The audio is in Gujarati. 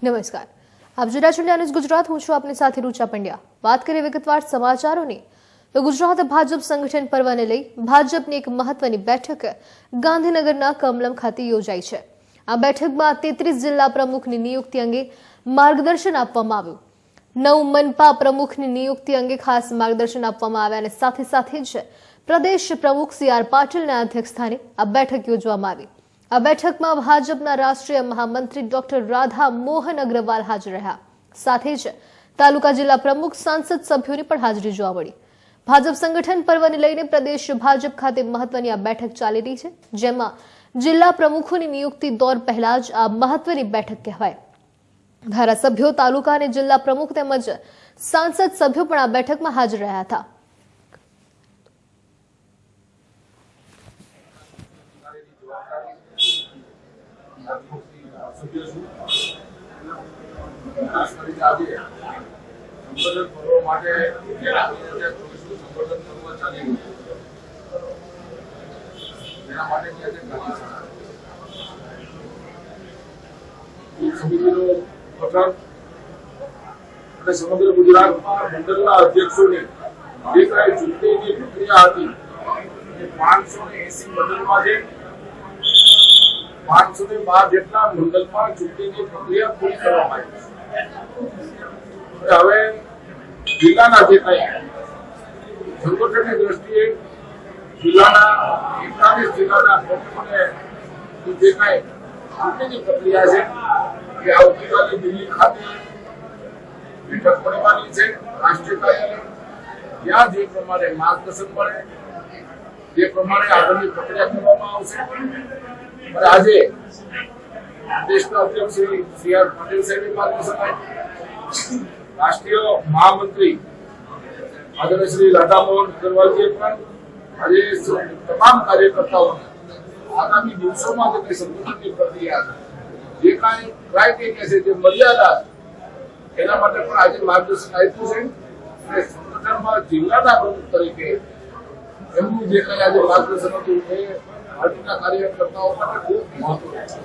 નમસ્કાર, આપ જોઈ રહ્યા છો ન્યૂઝ ગુજરાત. હું છું આપની સાથે રૂચા પંડ્યા. વાત કરીએ વિગતવાર સમાચારોની તો ગુજરાત ભાજપ સંગઠન પર્વને લઈ ભાજપની એક મહત્વની બેઠક ગાંધીનગરના કમલમ ખાતે યોજાઈ છે. આ બેઠકમાં 33 જિલ્લા પ્રમુખની નિયુક્તિ અંગે માર્ગદર્શન આપવામાં આવ્યું. 9 મનપા પ્રમુખની નિયુક્તિ અંગે ખાસ માર્ગદર્શન આપવામાં આવ્યા અને સાથે સાથે જ પ્રદેશ પ્રમુખ CR પાટીલના અધ્યક્ષસ્થાને આ બેઠક યોજવામાં આવી. આ બેઠકમાં ભાજપના રાષ્ટ્રીય મહામંત્રી ડોક્ટર રાધા મોહન અગ્રવાલ હાજર રહ્યા. સાથે જ તાલુકા જિલ્લા પ્રમુખ સાંસદ સભ્યોની પણ હાજરી જોવા મળી. ભાજપ સંગઠન પર્વને લઈને પ્રદેશ ભાજપ ખાતે મહત્વની આ બેઠક ચાલી રહી છે, જેમાં જિલ્લા પ્રમુખોની નિયુક્તિ દોર પહેલા જ આ મહત્વની બેઠક કહેવાય. ધારાસભ્યો, તાલુકા અને જિલ્લા પ્રમુખ તેમજ સાંસદ સભ્યો પણ આ બેઠકમાં હાજર રહ્યા હતા. સમગ્ર ગુજરાતમાં મંડળના અધ્યક્ષોની જે કઈ ચૂંટણીની પ્રક્રિયા હતી 580 મંડળમાં જે 512 જેટલા મંડળમાં ચૂંટણીની પ્રક્રિયા પૂરી કરવામાં આવી. હવે જિલ્લાના જે કઈ સંગઠનની દ્રષ્ટિએ જિલ્લાના 41 જિલ્લાના પ્રમુખોને જે કઈ ચૂંટણીની પ્રક્રિયા છે એ આવતીકાલે દિલ્હી ખાતે બેઠક મળવાની છે. રાષ્ટ્રીય કાર્યાલય ત્યાં જે પ્રમાણે માર્ગદર્શન મળે જે પ્રમાણે આગળની પ્રક્રિયા કરવામાં આવશે. આજે દેશના અધ્યક્ષ શ્રી CR પાટીલ સાહેબે માર્ગદર્શન આપ્યું. રાષ્ટ્રીય મહામંત્રી આદરણીય શ્રી રાધા મોહન અગ્રવાલજીએ પણ આજે તમામ કાર્યકર્તાઓને આગામી દિવસોમાં જે સંગઠનની પ્રક્રિયા જે કાંઈ ક્રાઇટેરિયા છે, જે મર્યાદા એના માટે પણ આજે માર્ગદર્શન આપ્યું છે. અને સંગઠનમાં જિલ્લાના પ્રમુખ તરીકે એમનું જે કંઈ આજે માર્ગદર્શન હતું એ પાર્ટીના કાર્યકર્તાઓ માટે ખૂબ મહત્વનું છે.